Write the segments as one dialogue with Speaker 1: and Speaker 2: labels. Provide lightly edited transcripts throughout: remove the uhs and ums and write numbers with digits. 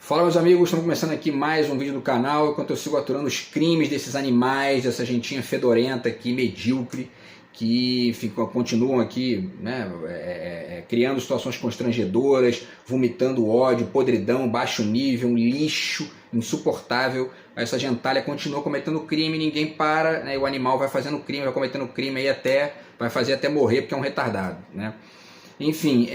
Speaker 1: Fala, meus amigos, estamos começando aqui mais um vídeo do canal, enquanto eu sigo aturando os crimes desses animais, dessa gentinha fedorenta aqui, medíocre, que continuam aqui, né, criando situações constrangedoras, vomitando ódio, podridão, baixo nível, um lixo insuportável. Essa gentalha continua cometendo crime, ninguém para, né, o animal vai fazendo crime, vai cometendo crime aí vai fazer até morrer porque é um retardado, né? Enfim,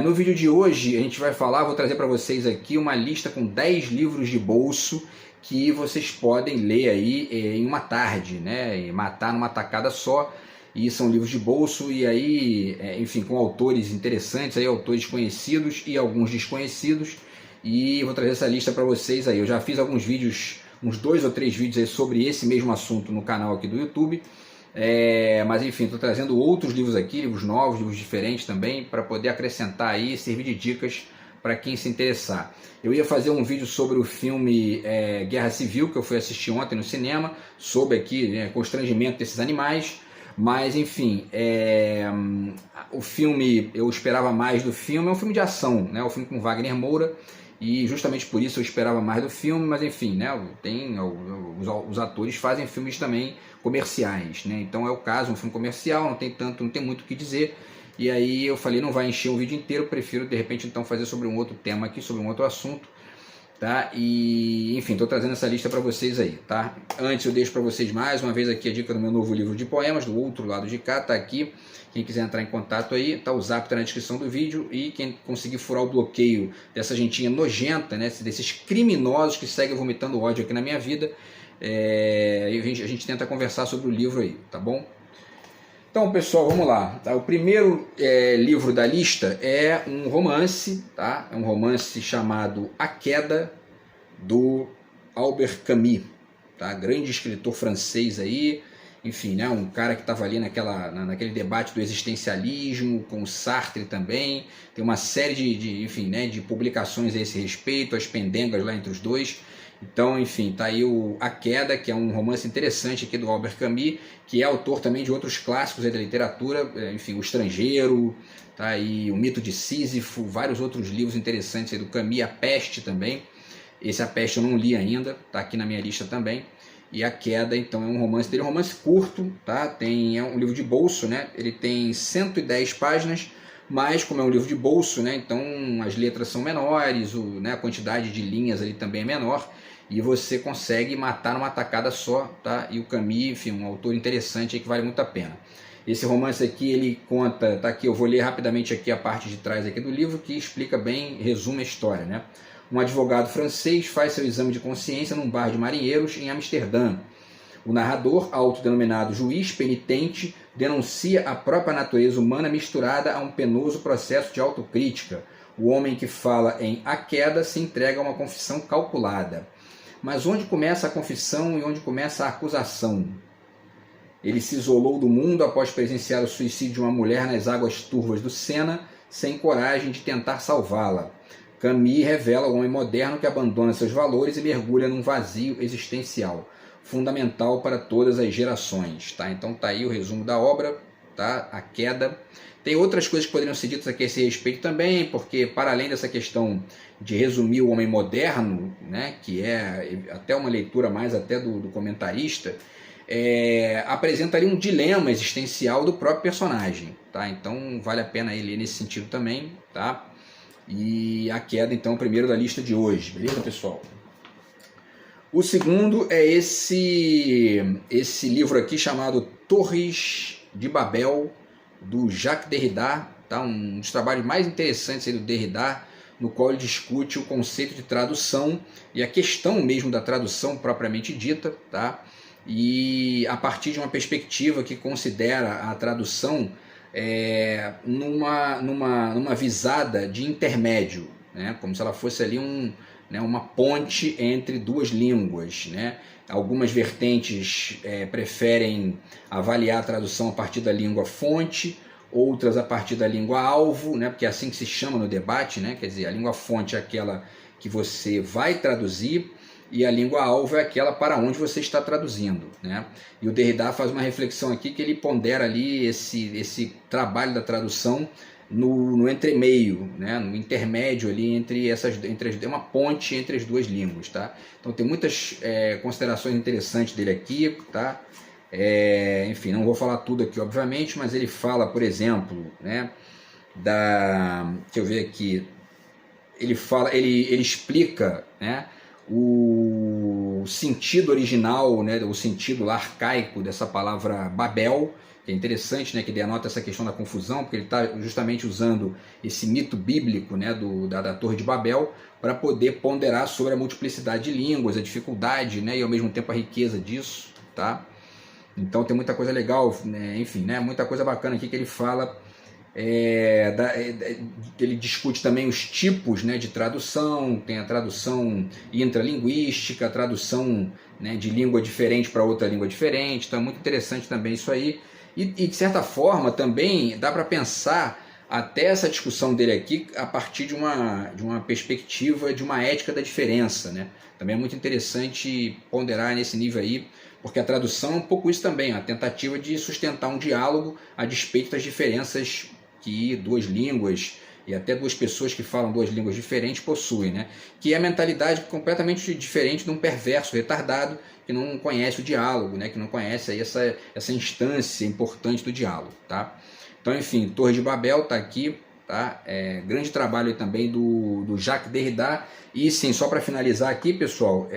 Speaker 1: no vídeo de hoje a gente vai vou trazer para vocês aqui uma lista com 10 livros de bolso que vocês podem ler aí em uma tarde, né, e matar numa tacada só. E são livros de bolso e aí, enfim, com autores interessantes, aí, autores conhecidos e alguns desconhecidos. E vou trazer essa lista para vocês aí. Eu já fiz alguns vídeos, uns 2 ou 3 vídeos aí sobre esse mesmo assunto no canal aqui do YouTube. Mas enfim, estou trazendo outros livros aqui, livros novos, livros diferentes também, para poder acrescentar aí e servir de dicas para quem se interessar. Eu ia fazer um vídeo sobre o filme Guerra Civil, que eu fui assistir ontem no cinema, sobre aqui constrangimento desses animais, mas enfim, o filme, eu esperava mais do filme, é um filme de ação, né? O filme com Wagner Moura, e justamente por isso eu esperava mais do filme, mas enfim, né, os atores fazem filmes também comerciais, né? Então é o caso, um filme comercial, não tem muito o que dizer. E aí eu falei, não vai encher o vídeo inteiro, prefiro de repente então fazer sobre um outro tema aqui, sobre um outro assunto, tá? E enfim, estou trazendo essa lista para vocês aí, tá? Antes eu deixo para vocês mais uma vez aqui a dica do meu novo livro de poemas, do outro lado de cá, tá aqui. Quem quiser entrar em contato aí, tá, o zap tá na descrição do vídeo, e quem conseguir furar o bloqueio dessa gentinha nojenta, né, desses criminosos que seguem vomitando ódio aqui na minha vida, a gente tenta conversar sobre o livro aí, tá bom? Então, pessoal, vamos lá. Tá? O primeiro livro da lista é um romance, tá? É um romance chamado A Queda, do Albert Camus, tá? Grande escritor francês aí, enfim, né? Um cara que estava ali naquele debate do existencialismo, com o Sartre também. Tem uma série de publicações a esse respeito, as pendengas lá entre os dois. Então, enfim, tá aí A Queda, que é um romance interessante aqui do Albert Camus, que é autor também de outros clássicos aí da literatura, enfim, O Estrangeiro, tá aí O Mito de Sísifo, vários outros livros interessantes aí do Camus, A Peste também. Esse A Peste eu não li ainda, tá aqui na minha lista também. E A Queda, então, é um romance dele, um romance curto, tá? É um livro de bolso, né? Ele tem 110 páginas, mas como é um livro de bolso, né? Então as letras são menores, a quantidade de linhas ali também é menor, e você consegue matar numa tacada só, tá? E o Camus, enfim, um autor interessante aí que vale muito a pena. Esse romance aqui, ele conta, tá aqui, eu vou ler rapidamente aqui a parte de trás aqui do livro, que explica bem, resume a história, né? Um advogado francês faz seu exame de consciência num bar de marinheiros em Amsterdã. O narrador, autodenominado juiz penitente, denuncia a própria natureza humana misturada a um penoso processo de autocrítica. O homem que fala em A Queda se entrega a uma confissão calculada. Mas onde começa a confissão e onde começa a acusação? Ele se isolou do mundo após presenciar o suicídio de uma mulher nas águas turvas do Sena, sem coragem de tentar salvá-la. Camus revela o homem moderno que abandona seus valores e mergulha num vazio existencial, fundamental para todas as gerações. Tá? Então tá aí o resumo da obra, tá? A Queda. Tem outras coisas que poderiam ser ditas aqui a esse respeito também, porque para além dessa questão de resumir o homem moderno, né, que é até uma leitura mais até do comentarista, apresenta ali um dilema existencial do próprio personagem. Tá? Então vale a pena ler nesse sentido também, tá? E A Queda, então, o primeiro da lista de hoje, beleza, pessoal? O segundo é esse livro aqui chamado Torres de Babel, do Jacques Derrida, tá? Um dos trabalhos mais interessantes aí do Derrida, no qual ele discute o conceito de tradução e a questão mesmo da tradução propriamente dita, tá? E a partir de uma perspectiva que considera a tradução numa visada de intermédio, né? Como se ela fosse ali uma ponte entre duas línguas, né? Algumas vertentes preferem avaliar a tradução a partir da língua fonte, outras a partir da língua alvo, né? Porque é assim que se chama no debate, né? Quer dizer, a língua fonte é aquela que você vai traduzir, e a língua alvo é aquela para onde você está traduzindo, né? E o Derrida faz uma reflexão aqui que ele pondera ali esse trabalho da tradução no entremeio, né, no intermédio ali é uma ponte entre as duas línguas, tá? Então tem muitas considerações interessantes dele aqui, tá? Enfim, não vou falar tudo aqui, obviamente, mas ele fala, por exemplo, né, deixa eu ver aqui, ele explica, né, o sentido original, né, o sentido lá arcaico dessa palavra Babel, que é interessante, né, que denota essa questão da confusão, porque ele está justamente usando esse mito bíblico, né, da Torre de Babel para poder ponderar sobre a multiplicidade de línguas, a dificuldade, né, e ao mesmo tempo a riqueza disso, tá? Então tem muita coisa legal, né, enfim, né, muita coisa bacana aqui que ele fala. Ele discute também os tipos, né, de tradução. Tem a tradução intralinguística, a tradução, né, de língua diferente para outra língua diferente. Então é muito interessante também isso aí. E de certa forma também dá para pensar até essa discussão dele aqui a partir de uma perspectiva de uma ética da diferença, né? Também é muito interessante ponderar nesse nível aí, porque a tradução é um pouco isso também, a tentativa de sustentar um diálogo a despeito das diferenças que duas línguas e até duas pessoas que falam duas línguas diferentes possuem, né? Que é a mentalidade completamente diferente de um perverso retardado que não conhece o diálogo, né? Que não conhece aí essa instância importante do diálogo, tá? Então, enfim, Torre de Babel está aqui, tá? Grande trabalho aí também do Jacques Derrida. E sim, só para finalizar aqui, pessoal,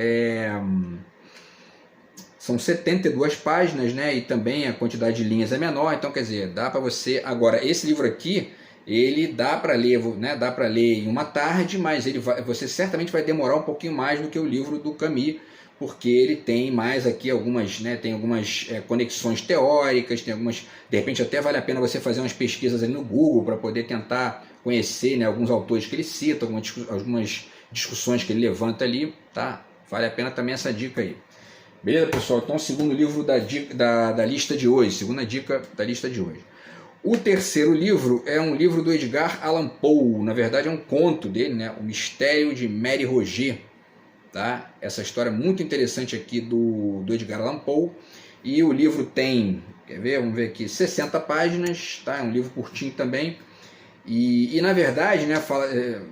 Speaker 1: são 72 páginas, né? E também a quantidade de linhas é menor, então quer dizer, dá para você... Agora, esse livro aqui, ele dá para ler, né? Dá para ler em uma tarde, mas você certamente vai demorar um pouquinho mais do que o livro do Camus, porque ele tem mais aqui algumas, né? Tem algumas conexões teóricas, tem algumas... De repente até vale a pena você fazer umas pesquisas ali no Google para poder tentar conhecer, né, alguns autores que ele cita, algumas discussões que ele levanta ali, tá? Vale a pena também essa dica aí. Beleza, pessoal? Então, segundo livro da lista de hoje, segunda dica da lista de hoje. O terceiro livro é um livro do Edgar Allan Poe, na verdade é um conto dele, né? O Mistério de Mary Roget, tá? Essa história é muito interessante aqui do Edgar Allan Poe, e o livro tem, quer ver? Vamos ver aqui, 60 páginas, tá? É um livro curtinho também, e na verdade, né,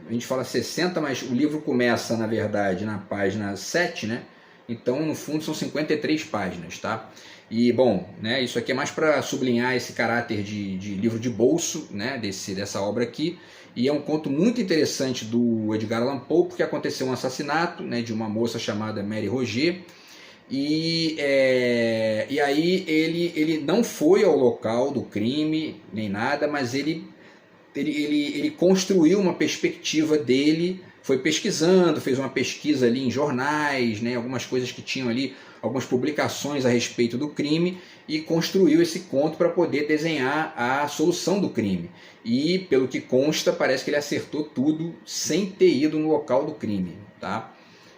Speaker 1: a gente fala 60, mas o livro começa, na verdade, na página 7, né? Então, no fundo, são 53 páginas, tá? E, bom, né, isso aqui é mais para sublinhar esse caráter de livro de bolso, né, dessa obra aqui. E é um conto muito interessante do Edgar Allan Poe, porque aconteceu um assassinato, né, de uma moça chamada Mary Roget. E aí ele não foi ao local do crime, nem nada, mas ele construiu uma perspectiva dele, foi pesquisando, fez uma pesquisa ali em jornais, né, algumas coisas que tinham ali, algumas publicações a respeito do crime, e construiu esse conto para poder desenhar a solução do crime. E, pelo que consta, parece que ele acertou tudo sem ter ido no local do crime, tá?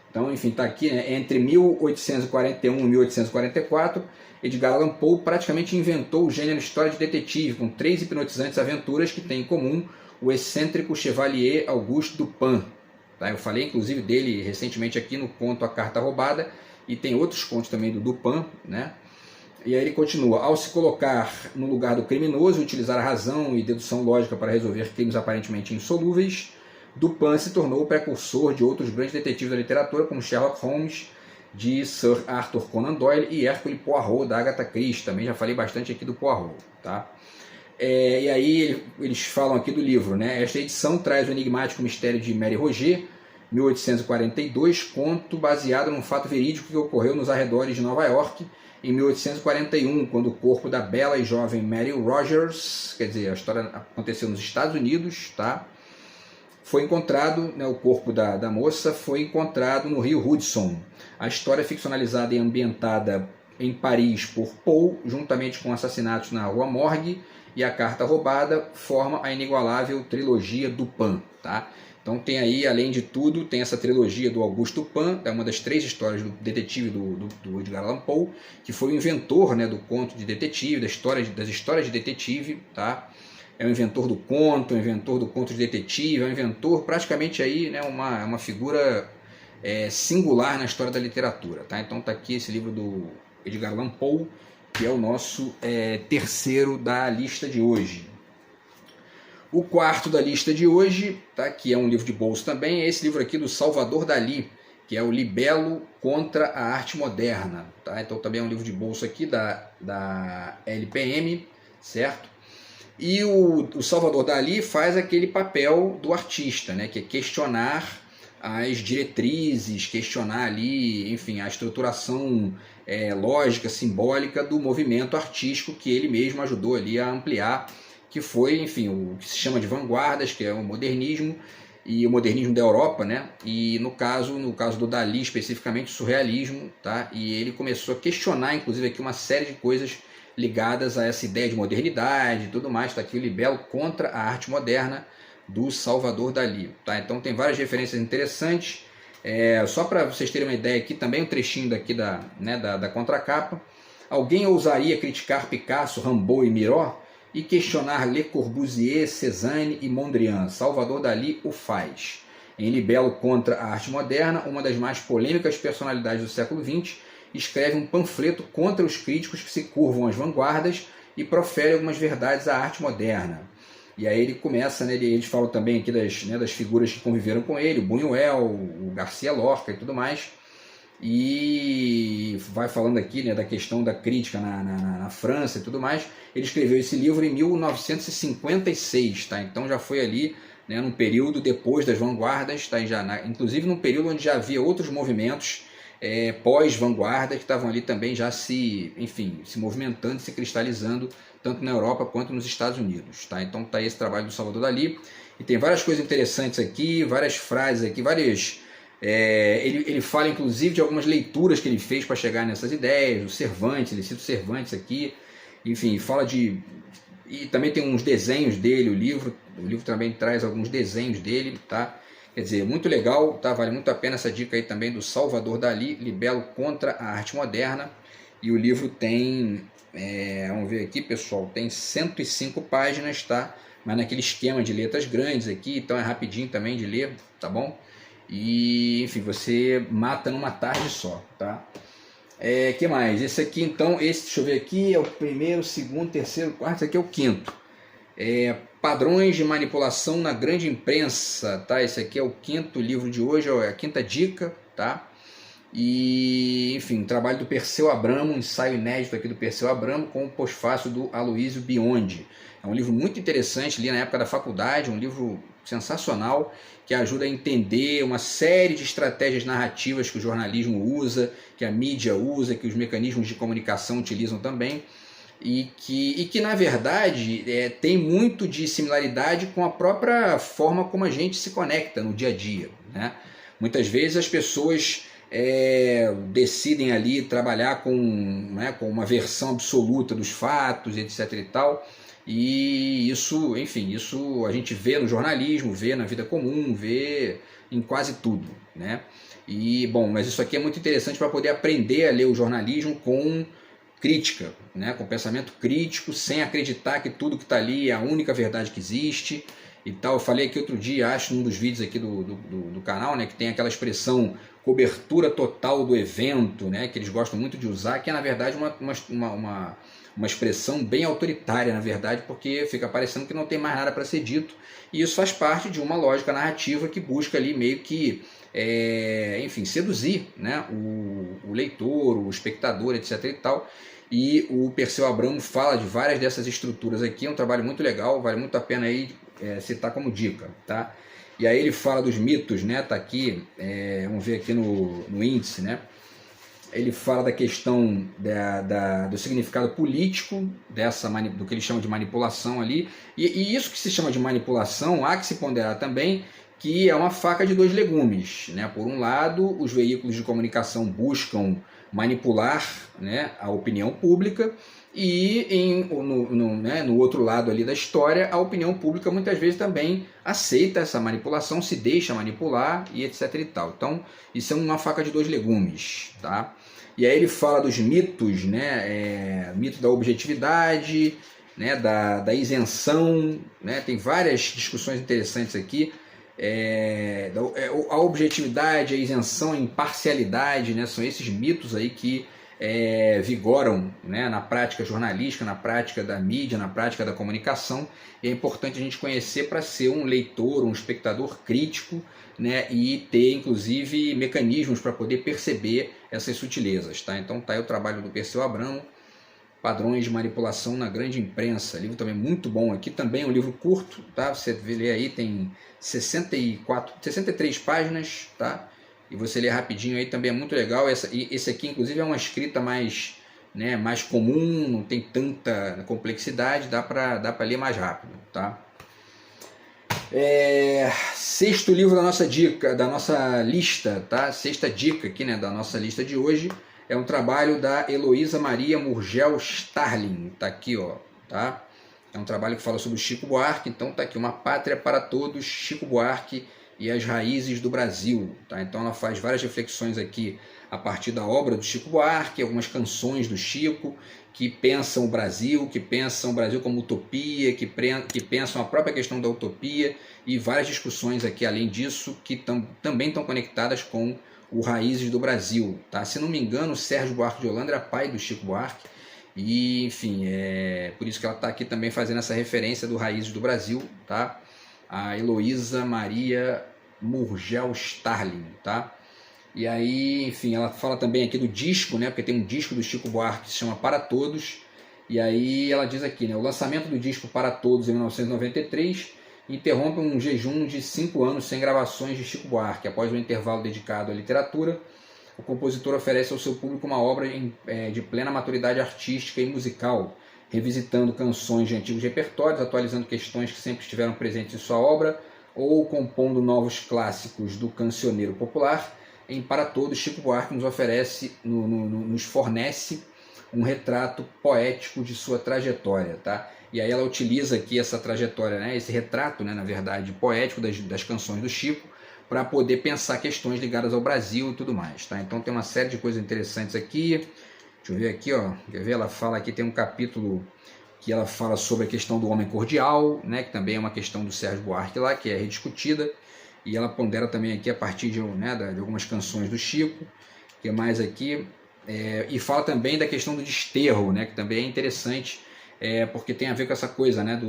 Speaker 1: Então, enfim, está aqui, né, entre 1841 e 1844, Edgar Allan Poe praticamente inventou o gênero história de detetive, com 3 hipnotizantes aventuras que têm em comum o excêntrico Chevalier Auguste Dupin. Tá? Eu falei, inclusive, dele recentemente aqui no conto A Carta Roubada, e tem outros contos também do Dupin, né? E aí ele continua: ao se colocar no lugar do criminoso e utilizar a razão e dedução lógica para resolver crimes aparentemente insolúveis, Dupin se tornou o precursor de outros grandes detetives da literatura, como Sherlock Holmes, de Sir Arthur Conan Doyle, e Hercule Poirot, da Agatha Christie. Também já falei bastante aqui do Poirot, tá? E aí eles falam aqui do livro, né? Esta edição traz o enigmático mistério de Mary Roget, 1842, conto baseado num fato verídico que ocorreu nos arredores de Nova York em 1841, quando o corpo da bela e jovem Mary Rogers, quer dizer, a história aconteceu nos Estados Unidos, tá? Foi encontrado, né, o corpo da moça foi encontrado no rio Hudson. A história ficcionalizada e ambientada em Paris por Poe, juntamente com assassinatos na Rua Morgue e A Carta Roubada, forma a inigualável trilogia Dupin, tá? Então tem aí, além de tudo, tem essa trilogia do Auguste Dupin, é uma das 3 histórias do detetive do Edgar Allan Poe, que foi o inventor, né, do conto de detetive, das histórias de detetive, tá? É o inventor do conto, de detetive, é um inventor praticamente aí, né, uma figura singular na história da literatura, tá? Então tá aqui esse livro do Edgar Allan Poe, que é o nosso terceiro da lista de hoje. O quarto da lista de hoje, tá, que é um livro de bolso também, é esse livro aqui do Salvador Dalí, que é o Libelo contra a Arte Moderna. Tá? Então também é um livro de bolso aqui da LPM, certo? E o Salvador Dalí faz aquele papel do artista, né, que é questionar as diretrizes, questionar ali, enfim, a estruturação lógica, simbólica do movimento artístico que ele mesmo ajudou ali a ampliar, que foi, enfim, o que se chama de vanguardas, que é o modernismo, e o modernismo da Europa, né? E no caso do Dalí especificamente, o surrealismo, tá? E ele começou a questionar, inclusive, aqui uma série de coisas ligadas a essa ideia de modernidade e tudo mais. Está aqui o Libelo contra a Arte Moderna, do Salvador Dalí, tá? Então tem várias referências interessantes. Só para vocês terem uma ideia aqui, também um trechinho daqui da contracapa. Alguém ousaria criticar Picasso, Rimbaud e Miró e questionar Le Corbusier, Cézanne e Mondrian? Salvador Dalí o faz. Em Libelo contra a Arte Moderna, uma das mais polêmicas personalidades do século XX, escreve um panfleto contra os críticos que se curvam às vanguardas e profere algumas verdades à arte moderna. E aí ele começa, né, eles falam também aqui das figuras que conviveram com ele, o Buñuel, o Garcia Lorca e tudo mais, e vai falando aqui, né, da questão da crítica na França e tudo mais. Ele escreveu esse livro em 1956, tá? Então já foi ali, né, num período depois das vanguardas, tá? Inclusive num período onde já havia outros movimentos pós-vanguarda que estavam ali também já se movimentando, se cristalizando, tanto na Europa quanto nos Estados Unidos. Tá? Então está esse trabalho do Salvador Dalí, e tem várias coisas interessantes aqui, várias frases aqui, ele fala inclusive de algumas leituras que ele fez para chegar nessas ideias, o Cervantes, ele cita o Cervantes aqui, enfim, fala e também tem uns desenhos dele, o livro também traz alguns desenhos dele, tá? Quer dizer, muito legal, tá? Vale muito a pena essa dica aí também do Salvador Dalí, Libelo contra a Arte Moderna. E o livro tem, vamos ver aqui, pessoal, tem 105 páginas, tá? Mas naquele esquema de letras grandes aqui, então é rapidinho também de ler, tá bom? E, enfim, você mata numa tarde só, tá? Que mais? Esse aqui, então, deixa eu ver aqui, é o primeiro, segundo, terceiro, quarto, esse aqui é o quinto. Padrões de manipulação na grande imprensa, tá? Esse aqui é o quinto livro de hoje, é a quinta dica, tá? E, enfim, trabalho do Perseu Abramo, um ensaio inédito aqui do Perseu Abramo com o pós-fácil do Aloysio Biondi. É um livro muito interessante, li na época da faculdade, um livro sensacional, que ajuda a entender uma série de estratégias narrativas que o jornalismo usa, que a mídia usa, que os mecanismos de comunicação utilizam também, e que na verdade tem muito de similaridade com a própria forma como a gente se conecta no dia a dia, né? Muitas vezes as pessoas decidem ali trabalhar com uma versão absoluta dos fatos, etc e tal, e isso, enfim, isso a gente vê no jornalismo, vê na vida comum, vê em quase tudo, né? E, bom, mas isso aqui é muito interessante para poder aprender a ler o jornalismo com crítica, né? Com pensamento crítico, sem acreditar que tudo que está ali é a única verdade que existe e tal. Eu falei aqui outro dia, acho, num dos vídeos aqui do canal, né, que tem aquela expressão cobertura total do evento, né, que eles gostam muito de usar, que é na verdade uma expressão bem autoritária, na verdade, porque fica parecendo que não tem mais nada para ser dito, e isso faz parte de uma lógica narrativa que busca ali meio que enfim, seduzir, né, o leitor, o espectador, etc e tal. E o Perseu Abramo fala de várias dessas estruturas aqui, é um trabalho muito legal, vale muito a pena aí citar como dica, tá? E aí ele fala dos mitos, né? Tá aqui, vamos ver aqui no índice, né? Ele fala da questão do significado político do que ele chama de manipulação ali, e isso que se chama de manipulação, há que se ponderar também que é uma faca de dois legumes, né? Por um lado, os veículos de comunicação buscam manipular, né, a opinião pública, e no outro lado ali da história, a opinião pública muitas vezes também aceita essa manipulação, se deixa manipular e etc e tal. Então, isso é uma faca de dois legumes, tá? E aí ele fala dos mitos, né? Mito da objetividade, né? Da isenção, né? Tem várias discussões interessantes aqui. A objetividade, a isenção, a imparcialidade, né? São esses mitos aí que vigoram, né, na prática jornalística, na prática da mídia, na prática da comunicação, e é importante a gente conhecer para ser um leitor, um espectador crítico, né, e ter inclusive mecanismos para poder perceber essas sutilezas. Tá? Então tá aí o trabalho do Perseu Abramo, Padrões de Manipulação na Grande Imprensa, livro também muito bom aqui, também é um livro curto, tá? Você vê ler aí, tem 63 páginas, tá? E você lê rapidinho aí, também é muito legal. Esse aqui inclusive é uma escrita mais, né, mais comum, não tem tanta complexidade, dá para ler mais rápido, tá? Sexto livro da nossa dica, da nossa lista, tá? Sexta dica aqui, né, da nossa lista de hoje, é um trabalho da Heloísa Maria Murgel Starling, tá aqui, ó, tá? É um trabalho que fala sobre o Chico Buarque, então tá aqui, Uma Pátria para Todos, Chico Buarque e as Raízes do Brasil, tá? Então ela faz várias reflexões aqui a partir da obra do Chico Buarque, algumas canções do Chico, que pensam o Brasil como utopia, que pensam a própria questão da utopia, e várias discussões aqui além disso, que também estão conectadas com o Raízes do Brasil, tá? Se não me engano, o Sérgio Buarque de Holanda era pai do Chico Buarque, e enfim, por isso que ela está aqui também fazendo essa referência do Raízes do Brasil, tá? A Heloísa Maria Murgel Starling, tá? E aí, enfim, ela fala também aqui do disco, né? Porque tem um disco do Chico Buarque que se chama Para Todos, e aí ela diz aqui, né? O lançamento do disco Para Todos em 1993 interrompe um jejum de 5 anos sem gravações de Chico Buarque. Após um intervalo dedicado à literatura, o compositor oferece ao seu público uma obra de plena maturidade artística e musical, revisitando canções de antigos repertórios, atualizando questões que sempre estiveram presentes em sua obra, ou compondo novos clássicos do cancioneiro popular. Em Para Todos, Chico Buarque nos fornece um retrato poético de sua trajetória, tá? E aí ela utiliza aqui essa trajetória, né, esse retrato, né, na verdade, poético das canções do Chico, para poder pensar questões ligadas ao Brasil e tudo mais, tá? Então tem uma série de coisas interessantes aqui. Deixa eu ver aqui, ó. Quer ver? Ela fala aqui, tem um capítulo que ela fala sobre a questão do homem cordial, né, que também é uma questão do Sérgio Buarque lá, que é rediscutida, e ela pondera também aqui a partir de algumas canções do Chico. O que mais aqui? E fala também da questão do desterro, né, que também é interessante, porque tem a ver com essa coisa, né,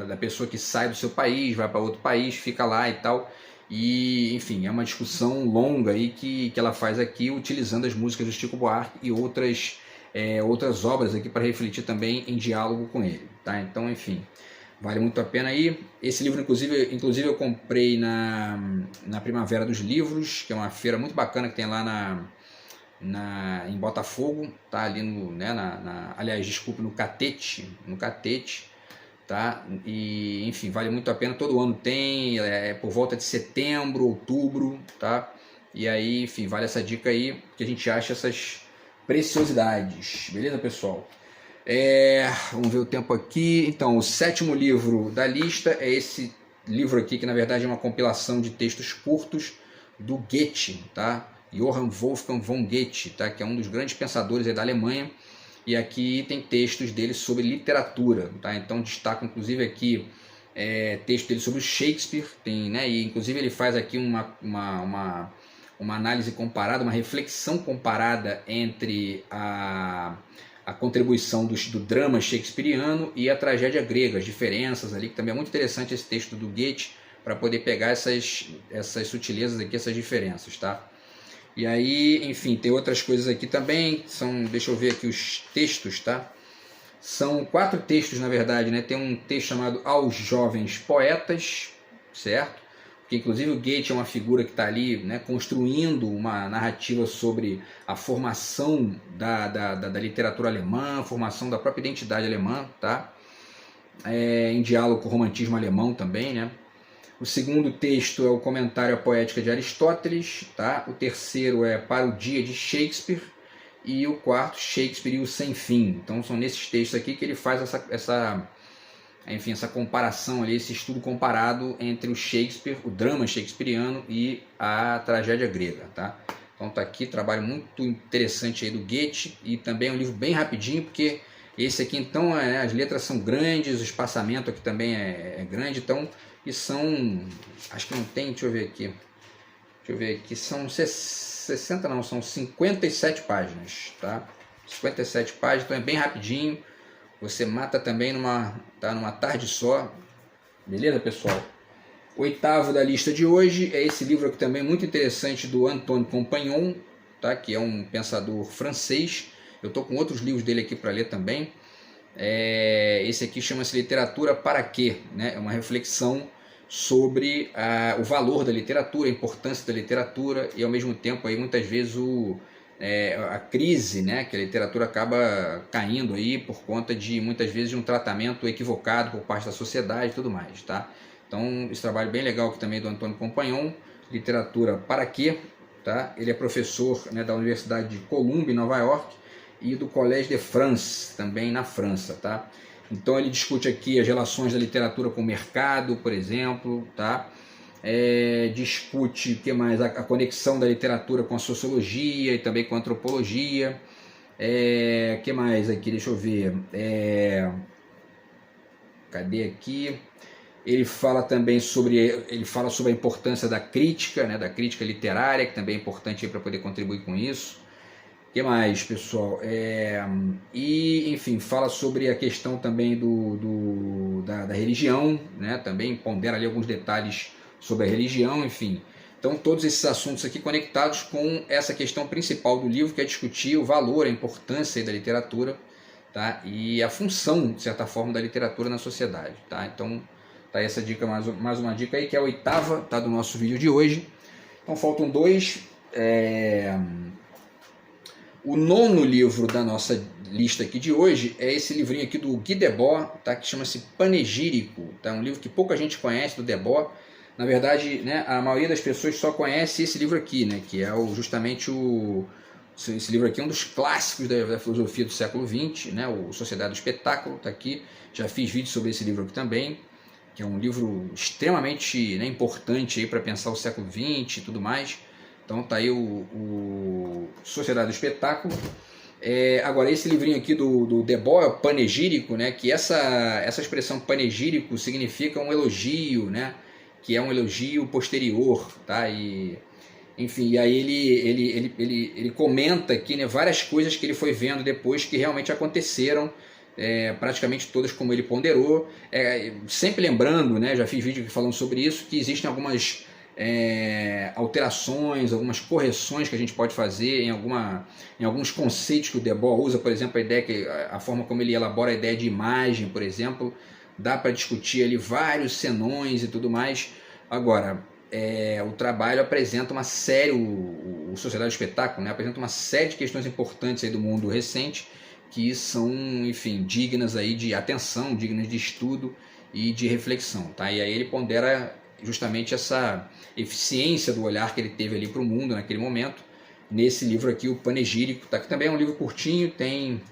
Speaker 1: da pessoa que sai do seu país, vai para outro país, fica lá e tal. E, enfim, é uma discussão longa aí que ela faz aqui, utilizando as músicas do Chico Buarque e outras obras aqui para refletir também em diálogo com ele, tá? Então, enfim, vale muito a pena aí. Esse livro, inclusive eu comprei na Primavera dos Livros, que é uma feira muito bacana que tem lá em Botafogo, tá? Ali aliás, desculpe, no Catete, tá? E enfim, vale muito a pena, todo ano tem, por volta de setembro, outubro, tá? E aí, enfim, vale essa dica aí, que a gente acha essas preciosidades, beleza, pessoal? Vamos ver o tempo aqui. Então, o sétimo livro da lista é esse livro aqui, que na verdade é uma compilação de textos curtos do Goethe, tá? Johann Wolfgang von Goethe, tá? Que é um dos grandes pensadores da Alemanha, e aqui tem textos dele sobre literatura, tá? Então destaco inclusive aqui texto dele sobre Shakespeare, né? E inclusive ele faz aqui uma análise comparada, uma reflexão comparada entre a contribuição do drama shakespeariano e a tragédia grega, as diferenças ali, que também é muito interessante esse texto do Goethe, para poder pegar essas sutilezas aqui, essas diferenças, tá? E aí, enfim, tem outras coisas aqui também, deixa eu ver aqui os textos, tá? São 4 textos, na verdade, né? Tem um texto chamado Aos Jovens Poetas, certo? Porque, inclusive, o Goethe é uma figura que está ali, né, construindo uma narrativa sobre a formação da literatura alemã, a formação da própria identidade alemã, tá? Em diálogo com o romantismo alemão também, né? O segundo texto é o Comentário à Poética de Aristóteles, tá? O terceiro é Paródia de Shakespeare, e o quarto, Shakespeare e o Sem Fim. Então são nesses textos aqui que ele faz essa comparação ali, esse estudo comparado entre o Shakespeare, o drama shakespeariano, e a tragédia grega, tá? Então tá aqui, trabalho muito interessante aí do Goethe, e também é um livro bem rapidinho, porque esse aqui então, as letras são grandes, o espaçamento aqui também é grande, então, e são, acho que não tem, deixa eu ver aqui, deixa eu ver aqui, são 60 não, são 57 páginas, tá? 57 páginas, então é bem rapidinho, você mata também numa tarde só, beleza, pessoal? Oitavo da lista de hoje é esse livro aqui também muito interessante do Antoine Compagnon, tá? Que é um pensador francês. Eu estou com outros livros dele aqui para ler também. Esse aqui chama-se Literatura para Quê? Né? É uma reflexão sobre o valor da literatura, a importância da literatura e ao mesmo tempo aí, muitas vezes a crise, né, que a literatura acaba caindo aí por conta de muitas vezes de um tratamento equivocado por parte da sociedade e tudo mais, tá? Então, esse trabalho bem legal aqui também do Antoine Compagnon, Literatura para Quê? Tá? Ele é professor, né, da Universidade de Columbia, em Nova York, e do Collège de France, também na França. Tá? Então, ele discute aqui as relações da literatura com o mercado, por exemplo, tá? Discute que mais? A conexão da literatura com a sociologia e também com a antropologia. Que mais aqui? Deixa eu ver. Cadê aqui? Ele fala também sobre a importância da crítica, né, da crítica literária, que também é importante para poder contribuir com isso. O que mais, pessoal? E, enfim, fala sobre a questão também da religião, né, também pondera ali alguns detalhes sobre a religião, enfim. Então, todos esses assuntos aqui conectados com essa questão principal do livro, que é discutir o valor, a importância da literatura, tá, e a função, de certa forma, da literatura na sociedade. Tá? Então, tá essa dica, mais uma dica aí, que é a oitava, tá, do nosso vídeo de hoje. Então faltam dois. O nono livro da nossa lista aqui de hoje é esse livrinho aqui do Guy Debord, tá, que chama-se Panegírico. Tá, um livro que pouca gente conhece do Debord. Na verdade, né, a maioria das pessoas só conhece esse livro aqui, né, que é esse livro aqui é um dos clássicos da filosofia do século XX, né, o Sociedade do Espetáculo, tá aqui. Já fiz vídeo sobre esse livro aqui também, que é um livro extremamente, né, importante para pensar o século XX e tudo mais. Então tá aí o Sociedade do Espetáculo. Agora, esse livrinho aqui do Debord, panegírico, né, que essa expressão panegírico significa um elogio, né, que é um elogio posterior, tá? E, enfim, e aí ele comenta aqui, né, várias coisas que ele foi vendo depois que realmente aconteceram, praticamente todas como ele ponderou, sempre lembrando, né, já fiz vídeo falando sobre isso, que existem algumas alterações, algumas correções que a gente pode fazer em alguns conceitos que o Debord usa, por exemplo, a forma como ele elabora a ideia de imagem, por exemplo, dá para discutir ali vários senões e tudo mais. Agora, o trabalho apresenta uma série, o Sociedade do Espetáculo, né, apresenta uma série de questões importantes aí do mundo recente, que são, enfim, dignas aí de atenção, dignas de estudo e de reflexão, tá? E aí ele pondera justamente essa eficiência do olhar que ele teve ali para o mundo naquele momento, nesse livro aqui, o Panegírico, tá? Que também é um livro curtinho, tem,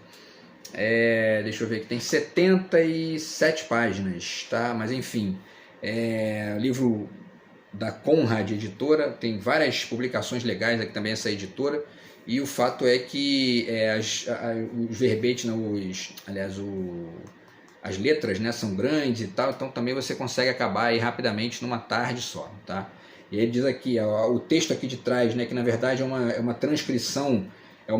Speaker 1: deixa eu ver, que tem 77 páginas, tá? Mas enfim, livro da Conrad Editora, tem várias publicações legais aqui também, essa editora. E o fato é que os verbetes, as letras, né, são grandes e tal, então também você consegue acabar aí rapidamente numa tarde só. Tá? E ele diz aqui, o texto aqui de trás, né, que na verdade é uma transcrição, é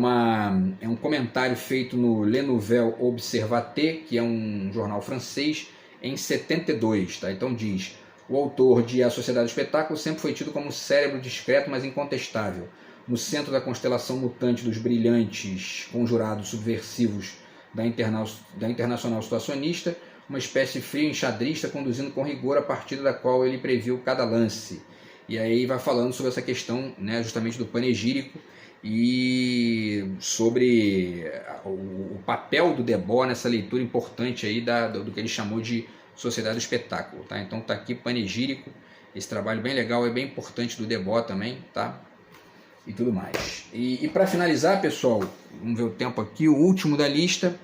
Speaker 1: um comentário feito no Le Nouvel Observateur, que é um jornal francês, em 72. Tá? Então diz: o autor de A Sociedade do Espetáculo sempre foi tido como um cérebro discreto, mas incontestável. No centro da constelação mutante dos brilhantes conjurados subversivos da Internacional Situacionista, uma espécie de frio enxadrista conduzindo com rigor a partida da qual ele previu cada lance. E aí vai falando sobre essa questão, né, justamente do panegírico e sobre o papel do Debord nessa leitura importante aí do que ele chamou de Sociedade do Espetáculo. Tá? Então tá aqui Panegírico, esse trabalho bem legal, é bem importante do Debord também, tá? E tudo mais. E para finalizar, pessoal, vamos ver o tempo aqui, o último da lista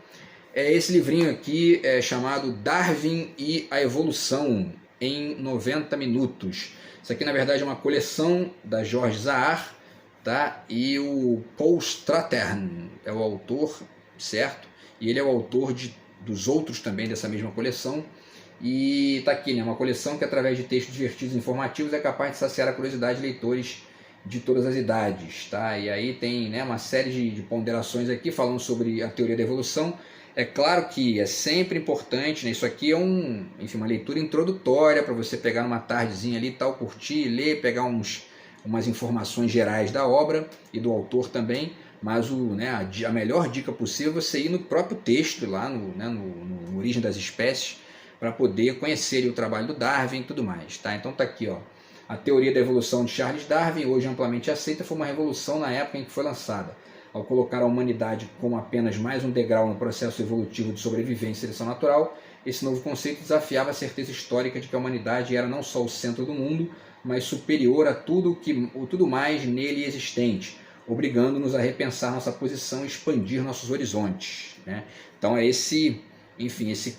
Speaker 1: é esse livrinho aqui, chamado Darwin e a Evolução em 90 minutos. Isso aqui na verdade é uma coleção da Georges Zahar, tá? E o Paul Strathern é o autor, certo? E ele é o autor dos outros também dessa mesma coleção. E tá aqui, né? Uma coleção que através de textos divertidos e informativos é capaz de saciar a curiosidade de leitores de todas as idades, tá? E aí tem, né, uma série de ponderações aqui falando sobre a teoria da evolução. É claro que é sempre importante, né? Isso aqui é enfim, uma leitura introdutória para você pegar numa tardezinha ali, tal, curtir, ler, pegar umas informações gerais da obra e do autor também. Mas a melhor dica possível é você ir no próprio texto, lá no Origem das Espécies, para poder conhecer o trabalho do Darwin e tudo mais, tá? Então tá aqui, ó. A teoria da evolução de Charles Darwin, hoje amplamente aceita, foi uma revolução na época em que foi lançada. Ao colocar a humanidade como apenas mais um degrau no processo evolutivo de sobrevivência e seleção natural, esse novo conceito desafiava a certeza histórica de que a humanidade era não só o centro do mundo, mas superior a tudo mais nele existente, obrigando-nos a repensar nossa posição e expandir nossos horizontes, né? Então é esse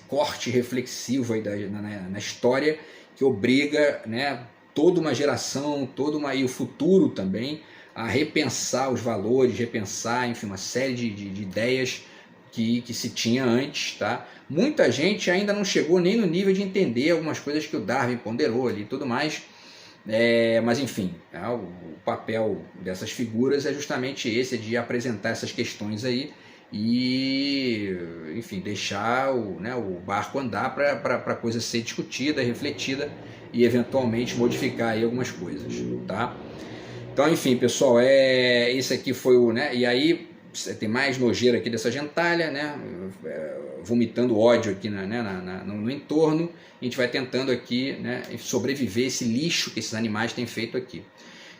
Speaker 1: corte reflexivo aí na história que obriga, né, toda uma geração, e o futuro também, a repensar os valores, repensar, enfim, uma série de ideias que se tinha antes, tá? Muita gente ainda não chegou nem no nível de entender algumas coisas que o Darwin ponderou ali e tudo mais, mas enfim, o papel dessas figuras é justamente esse, de apresentar essas questões aí e, enfim, deixar o barco andar para a coisa ser discutida, refletida e eventualmente modificar aí algumas coisas, tá? Então, enfim, pessoal, esse aqui foi e aí tem mais nojeira aqui dessa gentalha, né? Vomitando ódio aqui no entorno. A gente vai tentando aqui, né, sobreviver esse lixo que esses animais têm feito aqui.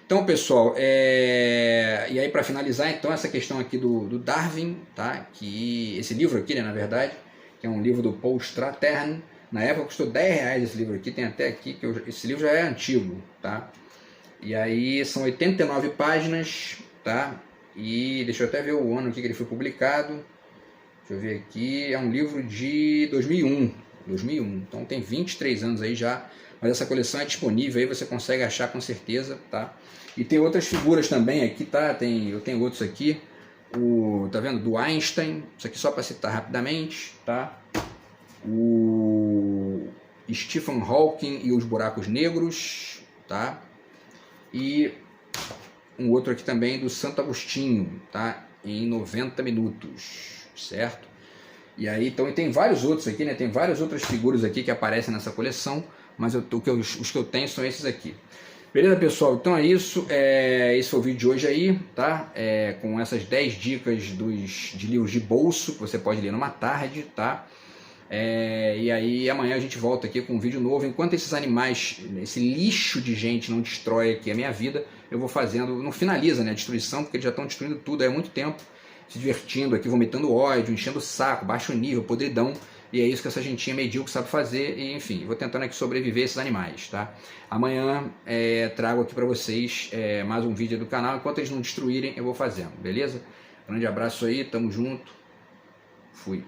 Speaker 1: Então, pessoal, e aí para finalizar, então, essa questão aqui do Darwin, tá? Que esse livro aqui, né, na verdade, que é um livro do Paul Stratern. Na época custou R$10 esse livro aqui, tem até aqui, esse livro já é antigo, tá? E aí são 89 páginas, tá? E deixa eu até ver o ano aqui que ele foi publicado. Deixa eu ver aqui, é um livro de 2001, então tem 23 anos aí já, mas essa coleção é disponível, aí você consegue achar com certeza, tá? E tem outras figuras também aqui, tá? Eu tenho outros aqui, tá vendo? Do Einstein, isso aqui só para citar rapidamente, tá? O Stephen Hawking e os buracos negros, tá? E um outro aqui também do Santo Agostinho, tá? Em 90 minutos, certo? E aí, então, tem vários outros aqui, né? Tem várias outras figuras aqui que aparecem nessa coleção, mas os que eu tenho são esses aqui. Beleza, pessoal? Então é isso. Esse foi o vídeo de hoje aí, tá? Com essas 10 dicas de livros de bolso que você pode ler numa tarde, tá? E aí amanhã a gente volta aqui com um vídeo novo. Enquanto esses animais, esse lixo de gente não destrói aqui a minha vida, eu vou fazendo, não finaliza, né, a destruição, porque eles já estão destruindo tudo há muito tempo, se divertindo aqui, vomitando ódio, enchendo o saco, baixo nível, podridão. E é isso que essa gentinha medíocre sabe fazer. E enfim, vou tentando aqui sobreviver esses animais, tá? Amanhã trago aqui para vocês mais um vídeo do canal. Enquanto eles não destruírem, eu vou fazendo, beleza? Grande abraço aí, tamo junto. Fui.